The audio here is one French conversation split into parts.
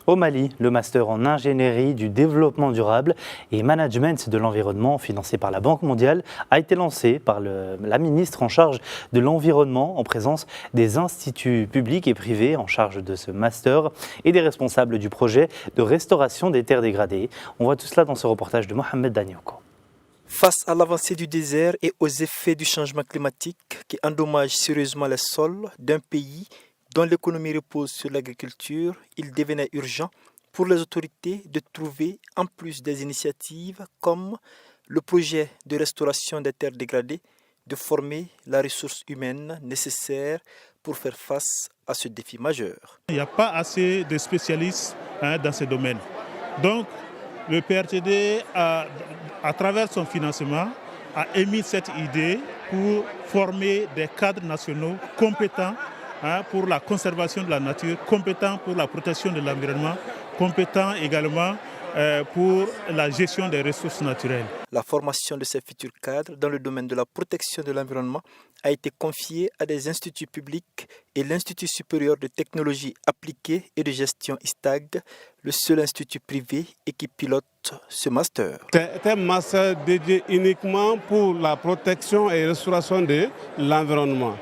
Au Mali, le master en ingénierie du développement durable et management de l'environnement financé par la Banque mondiale a été lancé par la ministre en charge de l'environnement en présence des instituts publics et privés en charge de ce master et des responsables du projet de restauration des terres dégradées. On voit tout cela dans ce reportage de Mohamed Danioko. Face à l'avancée du désert et aux effets du changement climatique qui endommagent sérieusement les sols d'un pays dont l'économie repose sur l'agriculture, il devenait urgent pour les autorités de trouver, en plus des initiatives comme le projet de restauration des terres dégradées, de former la ressource humaine nécessaire pour faire face à ce défi majeur. Il n'y a pas assez de spécialistes dans ce domaine. Donc, le PRTD, à travers son financement, a émis cette idée pour former des cadres nationaux compétents pour la conservation de la nature, compétents pour la protection de l'environnement, compétents également pour la gestion des ressources naturelles. La formation de ces futurs cadres dans le domaine de la protection de l'environnement a été confiée à des instituts publics et l'Institut supérieur de technologie appliquée et de gestion ISTAG, le seul institut privé et qui pilote ce master. C'est un master dédié uniquement pour la protection et restauration de l'environnement.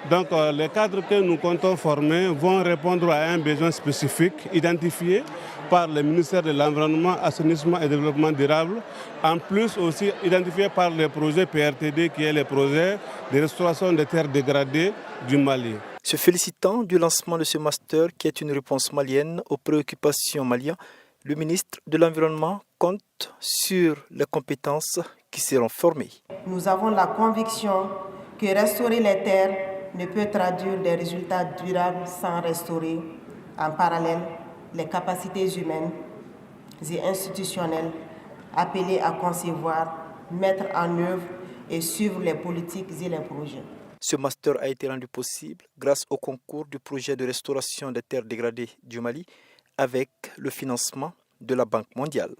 Donc les cadres que nous comptons former vont répondre à un besoin spécifique identifié par le ministère de l'Environnement, Assainissement et Développement durable, en plus aussi identifié par le projet PRTD qui est le projet de restauration des terres dégradées du Mali. Se félicitant du lancement de ce master qui est une réponse malienne aux préoccupations maliennes, le ministre de l'Environnement compte sur les compétences qui seront formées. Nous avons la conviction que restaurer les terres ne peut traduire des résultats durables sans restaurer en parallèle les capacités humaines et institutionnelles appelées à concevoir, mettre en œuvre et suivre les politiques et les projets. Ce master a été rendu possible grâce au concours du projet de restauration des terres dégradées du Mali avec le financement de la Banque mondiale.